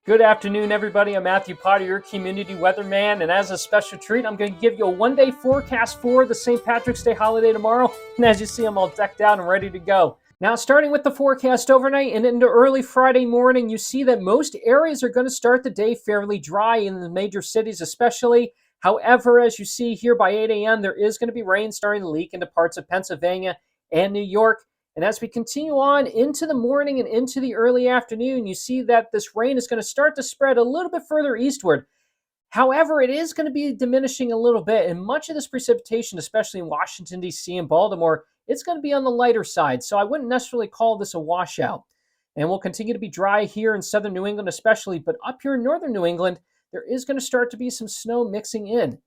Good afternoon, everybody. I'm Matthew Potter, your community weatherman, and as a special treat, I'm going to give you a one-day forecast for the St. Patrick's Day holiday tomorrow. And as you see, I'm all decked out and ready to go. Now, starting with the forecast overnight and into early Friday morning, you see that most areas are going to start the day fairly dry in the major cities, especially. However, as you see here by 8 a.m., there is going to be rain starting to leak into parts of Pennsylvania and New York. And as we continue on into the morning and into the early afternoon, you see that this rain is going to start to spread a little bit further eastward. However, it is going to be diminishing a little bit, and much of this precipitation, especially in Washington, D.C. and Baltimore, it's going to be on the lighter side. So I wouldn't necessarily call this a washout. And we'll continue to be dry here in southern New England especially, but up here in northern New England, there is going to start to be some snow mixing in.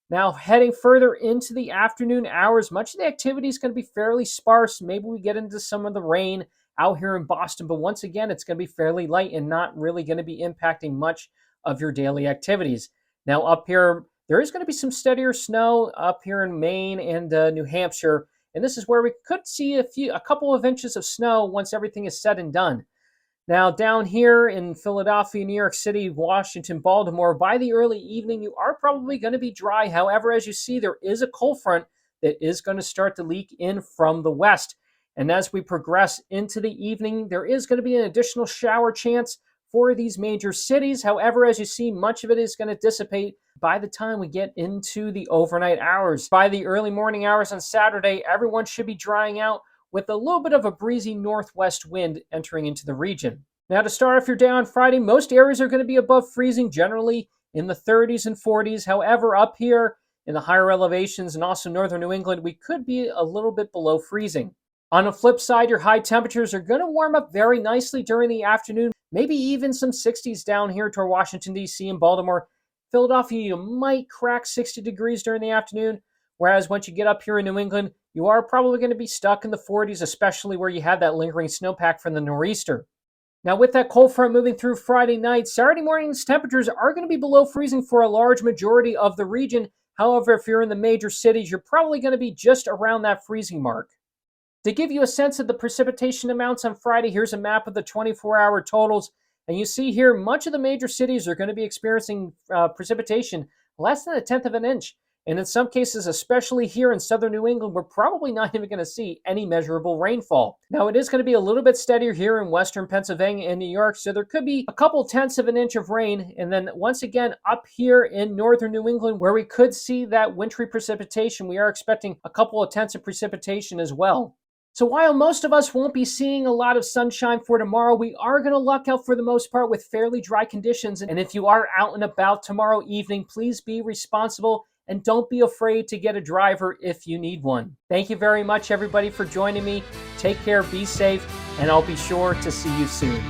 Now, heading further into the afternoon hours, much of the activity is going to be fairly sparse. Maybe we get into some of the rain out here in Boston, but once again, it's going to be fairly light and not really going to be impacting much of your daily activities. Now, up here, there is going to be some steadier snow up here in Maine and New Hampshire, and this is where we could see a couple of inches of snow once everything is said and done. Now, down here in Philadelphia, New York City, Washington, Baltimore, by the early evening, you are probably going to be dry. However, as you see, there is a cold front that is going to start to leak in from the west. And as we progress into the evening, there is going to be an additional shower chance for these major cities. However, as you see, much of it is going to dissipate by the time we get into the overnight hours. By the early morning hours on Saturday, everyone should be drying out with a little bit of a breezy northwest wind entering into the region. Now, to start off your day on Friday, most areas are going to be above freezing, generally in the 30s and 40s. However, up here in the higher elevations and also northern New England, we could be a little bit below freezing. On the flip side, your high temperatures are going to warm up very nicely during the afternoon, maybe even some 60s down here toward Washington, D.C. and Baltimore. Philadelphia, you might crack 60 degrees during the afternoon, whereas once you get up here in New England, you are probably going to be stuck in the 40s, especially where you have that lingering snowpack from the nor'easter. Now, with that cold front moving through Friday night, Saturday morning's temperatures are going to be below freezing for a large majority of the region. However, if you're in the major cities, you're probably going to be just around that freezing mark. To give you a sense of the precipitation amounts on Friday, here's a map of the 24-hour totals. And you see here, much of the major cities are going to be experiencing precipitation less than 1/10 of an inch. And in some cases, especially here in southern New England, we're probably not even going to see any measurable rainfall. Now, it is going to be a little bit steadier here in western Pennsylvania and New York, so there could be a couple tenths of an inch of rain. And then once again, up here in northern New England, where we could see that wintry precipitation, we are expecting a couple of tenths of precipitation as well. So while most of us won't be seeing a lot of sunshine for tomorrow, we are going to luck out for the most part with fairly dry conditions. And if you are out and about tomorrow evening, please be responsible and don't be afraid to get a driver if you need one. Thank you very much, everybody, for joining me. Take care, be safe, and I'll be sure to see you soon.